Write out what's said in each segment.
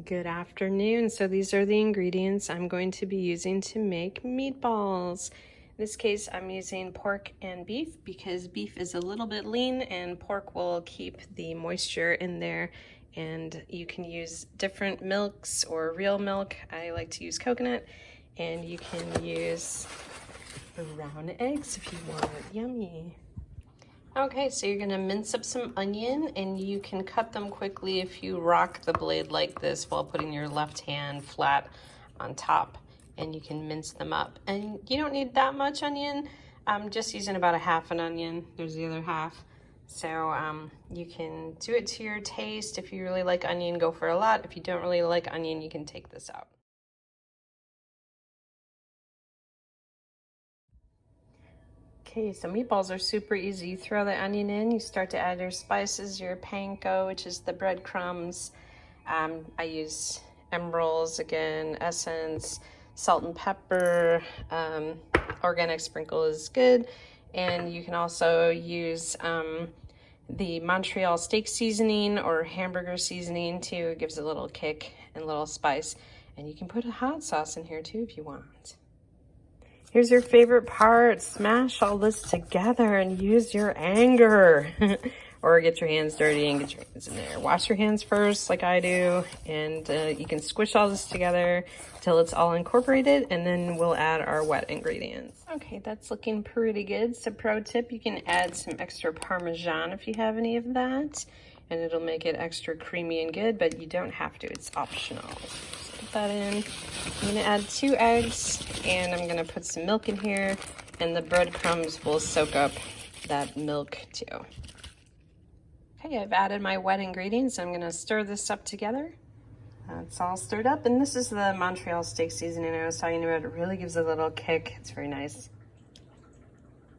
Good afternoon. So these are the ingredients I'm going to be using to make meatballs. In this case, I'm using pork and beef because beef is a little bit lean and pork will keep the moisture in there. And you can use different milks or real milk. I like to use coconut, and you can use brown eggs if you want. Yummy. Okay, so you're gonna mince up some onion, and you can cut them quickly if you rock the blade like this while putting your left hand flat on top, and you can mince them up. And you don't need that much onion. I'm just using about a half an onion. There's the other half. So you can do it to your taste. If you really like onion, go for a lot. If you don't really like onion, you can take this out. Okay, so meatballs are super easy. You throw the onion in, you start to add your spices, your panko, which is the breadcrumbs. I use emeralds again, essence, salt and pepper. Organic sprinkle is good. And you can also use the Montreal steak seasoning or hamburger seasoning too. It gives a little kick and a little spice. And you can put a hot sauce in here too if you want. Here's your favorite part. Smash all this together and use your anger. Or get your hands dirty and get your hands in there. Wash your hands first like I do. And you can squish all this together till it's all incorporated. And then we'll add our wet ingredients. Okay, that's looking pretty good. So pro tip, you can add some extra Parmesan if you have any of that. And it'll make it extra creamy and good, but you don't have to. It's optional. Put that in. I'm gonna add 2 eggs, and I'm gonna put some milk in here, and the breadcrumbs will soak up that milk too. Okay, I've added my wet ingredients. I'm gonna stir this up together. It's all stirred up, and this is the Montreal steak seasoning I was talking about. It really gives a little kick. It's very nice.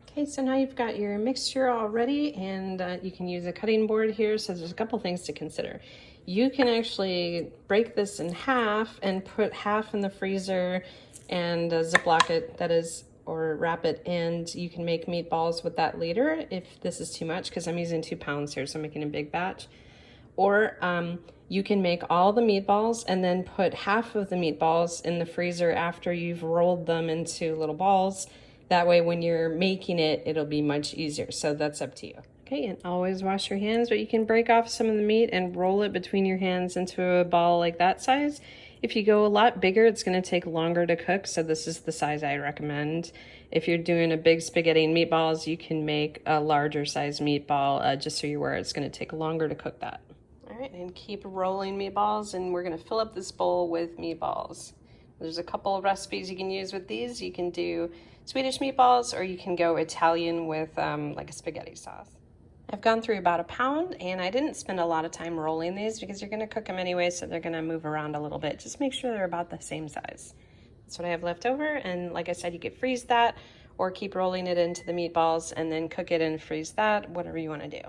Okay, so now you've got your mixture all ready, and you can use a cutting board here. So there's a couple things to consider. You can actually break this in half and put half in the freezer and Ziploc it, that is, or wrap it, and you can make meatballs with that later if this is too much, because I'm using 2 pounds here, so I'm making a big batch. Or you can make all the meatballs and then put half of the meatballs in the freezer after you've rolled them into little balls. That way when you're making it, it'll be much easier. So that's up to you. Okay, and always wash your hands, but you can break off some of the meat and roll it between your hands into a ball like that size. If you go a lot bigger, it's gonna take longer to cook, so this is the size I recommend. If you're doing a big spaghetti and meatballs, you can make a larger size meatball, just so you're aware it's gonna take longer to cook that. All right, and keep rolling meatballs, and we're gonna fill up this bowl with meatballs. There's a couple of recipes you can use with these. You can do Swedish meatballs, or you can go Italian with like a spaghetti sauce. I've gone through about 1 pound, and I didn't spend a lot of time rolling these because you're gonna cook them anyway, so they're gonna move around a little bit. Just make sure they're about the same size. That's what I have left over, and like I said, you could freeze that or keep rolling it into the meatballs and then cook it and freeze that, whatever you wanna do.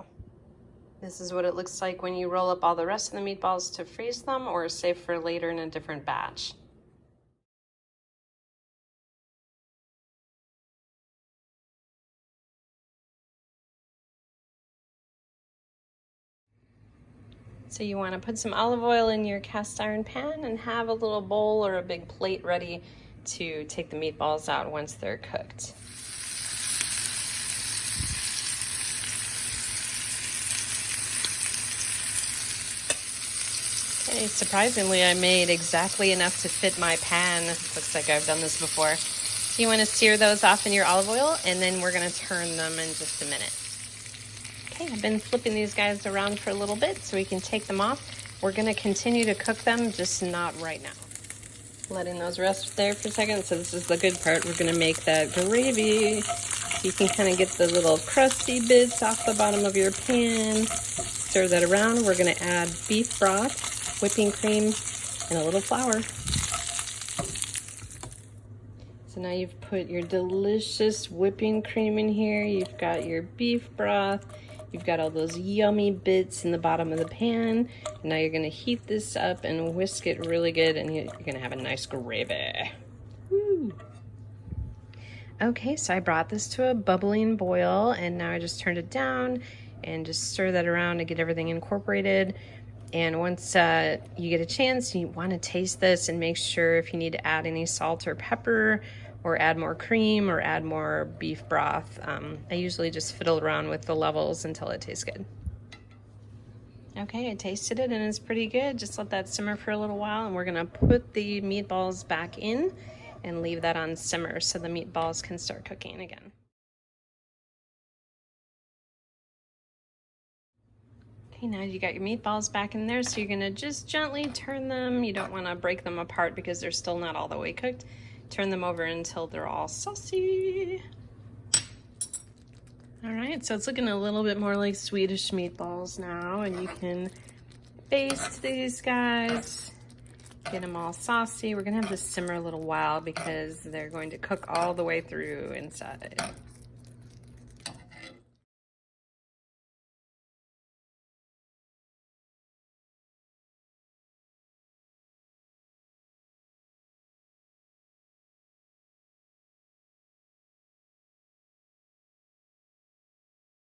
This is what it looks like when you roll up all the rest of the meatballs to freeze them or save for later in a different batch. So you want to put some olive oil in your cast iron pan and have a little bowl or a big plate ready to take the meatballs out once they're cooked. Okay, surprisingly, I made exactly enough to fit my pan. Looks like I've done this before. So you want to sear those off in your olive oil, and then we're going to turn them in just a minute. Okay, I've been flipping these guys around for a little bit so we can take them off. We're gonna continue to cook them, just not right now. Letting those rest there for a second. So this is the good part. We're gonna make that gravy. You can kind of get the little crusty bits off the bottom of your pan. Stir that around. We're gonna add beef broth, whipping cream, and a little flour. So now you've put your delicious whipping cream in here. You've got your beef broth. You've got all those yummy bits in the bottom of the pan. Now you're gonna heat this up and whisk it really good, and you're gonna have a nice gravy. Woo. Okay, so I brought this to a bubbling boil, and now I just turned it down and just stir that around to get everything incorporated. And once you get a chance, you want to taste this and make sure if you need to add any salt or pepper, or add more cream, or add more beef broth. I usually just fiddle around with the levels until it tastes good. Okay, I tasted it and it's pretty good. Just let that simmer for a little while, and we're gonna put the meatballs back in and leave that on simmer so the meatballs can start cooking again. Okay, now you got your meatballs back in there, so you're gonna just gently turn them. You don't wanna break them apart because they're still not all the way cooked. Turn them over until they're all saucy. All right, so it's looking a little bit more like Swedish meatballs now, and you can baste these guys, get them all saucy. We're gonna have this simmer a little while because they're going to cook all the way through inside.